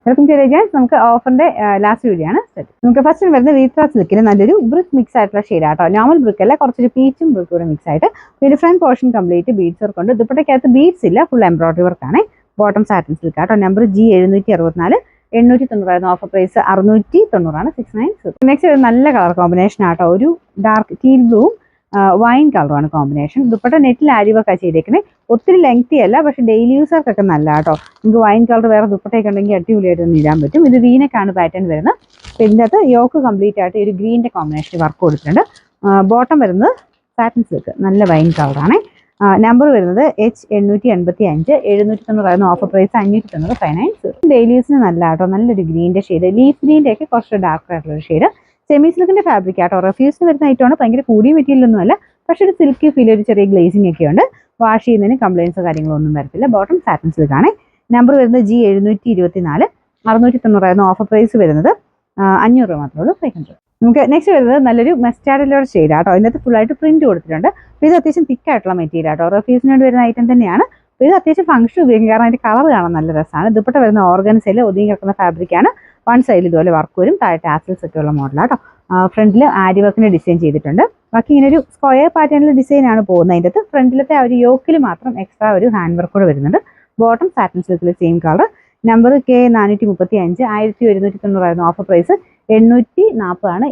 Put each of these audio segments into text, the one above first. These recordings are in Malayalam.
Welcome to guys. നമുക്ക് ഓഫറിന്റെ ലാസ്റ്റ് വീഡിയോ ആണ്. നമുക്ക് ഫസ്റ്റ് വരുന്നത് വീത്ര സിൽക്കിന് നല്ലൊരു ബ്രിക്ക് മിക്സ് ആയിട്ടുള്ള ഷെയ്ഡാട്ടോ. നോർമൽ ബ്രിക്ക് അല്ല, കുറച്ചൊരു പീച്ചും ബ്രിക്കും കൂടെ മിക്സ് ആയിട്ട്. പിന്നെ front portion complete beads work ഉണ്ട്. ദുപ്പട്ടയ്ക്കകത്ത് ബീഡ്സ് ഇല്ല, ഫുൾ എംബ്രോയിഡറി വർക്ക് ആണ്. ബോട്ടം സാറ്റിൻ സിൽക്ക് ആട്ടോ. Number G764, 890 offer price 690 690. Next ഒരു നല്ല കളർ കോമ്പിനേഷൻ ആട്ടോ. ഒരു ഡാർക്ക് ടീൽ ബ്ലൂവും വൈൻ കളറുമാണ് കോമ്പിനേഷൻ. ദുപ്പട്ട നെറ്റിൽ ആരി വർക്ക് ചെയ്തേക്കുന്നത്. ഒത്തിരി ലെങ്തി അല്ല, പക്ഷെ ഡെയിലി യൂസർക്കൊക്കെ നല്ല കേട്ടോ. നിങ്ങൾക്ക് വൈൻ കളർ വേറെ ദുപ്പട്ടയൊക്കെ ഉണ്ടെങ്കിൽ അടിപൊളിയായിട്ട് ഒന്ന് ഇടാൻ പറ്റും. ഇത് വീനക്കാണ് പാറ്റേൺ വരുന്നത്. ഇതിൻ്റെ അകത്ത് യോക്ക് കംപ്ലീറ്റ് ആയിട്ട് ഒരു ഗ്രീൻ്റെ കോമ്പിനേഷൻ വർക്ക് കൊടുത്തിട്ടുണ്ട്. ബോട്ടം വരുന്നത് സാറ്റിൻ സിൽക്ക്, നല്ല വൈൻ കളറാണ്. നമ്പർ വരുന്നത് H885, 790 ഓഫർ പ്രൈസ് 590 590. ഡെയിലി യൂസിന് നല്ല കേട്ടോ. നല്ലൊരു ഗ്രീൻ്റെ ഷെയ്ഡ്, ലീഫ് ഗ്രീൻ്റെ ഒക്കെ കുറച്ച് ഡാർക്ക് ആയിട്ടുള്ള ഷെയ്ഡ്. സെമി സിൽക്കിന്റെ ഫാബ്രിക് ആട്ടോ. റെഫ്യൂസിന് വരുന്ന ഐറ്റമാണ്. ഭയങ്കര കൂടിയ മെറ്റീരിയൽ ഒന്നും അല്ല, പക്ഷെ ഒരു സിൽക്കി ഫീൽ, ഒരു ചെറിയ ഗ്ലേസിംഗ് ഒക്കെ ഉണ്ട്. വാഷ് ചെയ്യുന്നതിന് കംപ്ലയിൻസോ കാര്യങ്ങളോ ഒന്നും വരത്തില്ല. ബോട്ടം സാറ്റിൻ സിൽക്ക് ആണ്. നമ്പർ വരുന്നത് G724, 690 ഓഫർ പ്രൈസ് വരുന്നത് 500 മാത്രമേ ഉള്ളൂ, 500. നമുക്ക് നെക്സ്റ്റ് വരുന്നത് നല്ലൊരു മസ്റ്റാർഡ് ഷെയ്ഡ് ആട്ടോ. ഇതിനകത്ത് ഫുള്ളായിട്ട് പ്രിന്റ് കൊടുത്തിട്ടുണ്ട്. ഇത് അത്യാവശ്യം തിക്ക് ആയിട്ടുള്ള മെറ്റീരിയൽ ആട്ടോ. റെഫ്യൂസിന് വേണ്ടി വരുന്ന ഐറ്റം തന്നെയാണ്. ഇത് അത്യാവശ്യം ഫംഗ്ഷൻ ഉപയോഗിക്കും, കാരണം അതിന്റെ കളർ കാണാൻ നല്ല രസമാണ്. ദുപ്പട്ട വരുന്ന ഓർഗൻസയിൽ ഒതുങ്ങി കിടക്കുന്ന ഫാബ്രിക് ആണ്. വൺ സൈഡിൽ ഇതുപോലെ വർക്ക് വരും, താഴെ ടാസൽസ് ഒക്കെ ഉള്ള മോഡലാട്ടോ. ഫ്രണ്ടിൽ ആരി വർക്കിന് ഡിസൈൻ ചെയ്തിട്ടുണ്ട്. ബാക്കി ഇങ്ങനെ ഒരു സ്ക്വയർ പാറ്റേണിൽ ഡിസൈൻ ആണ് പോകുന്നത്. അതിൻ്റെ അകത്ത് ഫ്രണ്ടിലത്തെ ആ ഒരു യോക്കിൽ മാത്രം എക്സ്ട്രാ ഒരു ഹാൻഡ് വർക്ക് കൂടെ വരുന്നുണ്ട്. ബോട്ടം സാറ്റിൻ സിൽക്കിൽ same colour. Number K435, 1190 offer price 840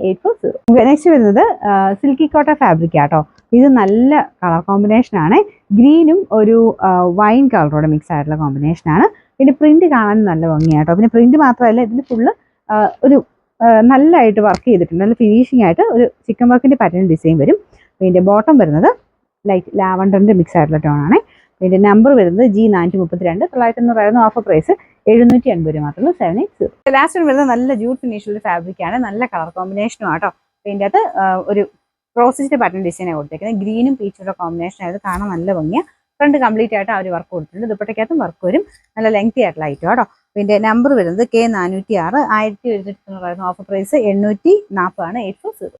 840. Next വരുന്നത് സിൽക്കി കോട്ട ഫാബ്രിക് ആട്ടോ. ഇത് നല്ല കളർ കോമ്പിനേഷൻ ആണ്. ഗ്രീനും ഒരു വൈൻ കളറോടെ മിക്സ് ആയിട്ടുള്ള കോമ്പിനേഷൻ ആണ്. പിന്നെ പ്രിന്റ് കാണാൻ നല്ല ഭംഗിയാട്ടോ. പിന്നെ പ്രിന്റ് മാത്രമല്ല, ഇതിന് ഫുള്ള് ഒരു നല്ലതായിട്ട് വർക്ക് ചെയ്തിട്ടുണ്ട്. നല്ല ഫിനിഷിംഗ് ആയിട്ട് ഒരു ചിക്കൻ വർക്കിന്റെ പാറ്റേൺ ഡിസൈൻ വരും. പിന്നെ ബോട്ടം വരുന്നത് ലൈറ്റ് ലാവണ്ടറിന്റെ മിക്സ് ആയിട്ടുള്ള ടോൺ ആണ്. പിന്നെ നമ്പർ വരുന്നത് G432, 990 ഓഫർ പ്രൈസ് 780 മാത്രമേ 780. ലാസ്റ്റ് വരുന്നത് നല്ല ജൂട്ട് ഫിനിഷുള്ള ഫാബ്രിക് ആണ്. നല്ല കളർ കോമ്പിനേഷനും ആട്ടോ. ഇതിൻ്റെ അകത്ത് ഒരു ക്രോസിന്റെ പാറ്റേൺ ഡിസൈനാണ് കൊടുത്തേക്കുന്നത്. ഗ്രീനും പീച്ചുള്ള കോമ്പിനേഷൻ ആയത് കാണാൻ നല്ല ഭംഗിയാണ്. ഫ്രണ്ട് കംപ്ലീറ്റ് ആയിട്ട് ആ ഒരു വർക്ക് കൊടുത്തിട്ടുണ്ട്. ദുപ്പട്ടയ്ക്കകത്തും വർക്ക് വരും. നല്ല ലെങ്തി ആയിട്ടുള്ള ഐറ്റം ആട്ടോ. പിന്നെ നമ്പർ വരുന്നത് K406, 1190 ഓഫർ പ്രൈസ് 840 840.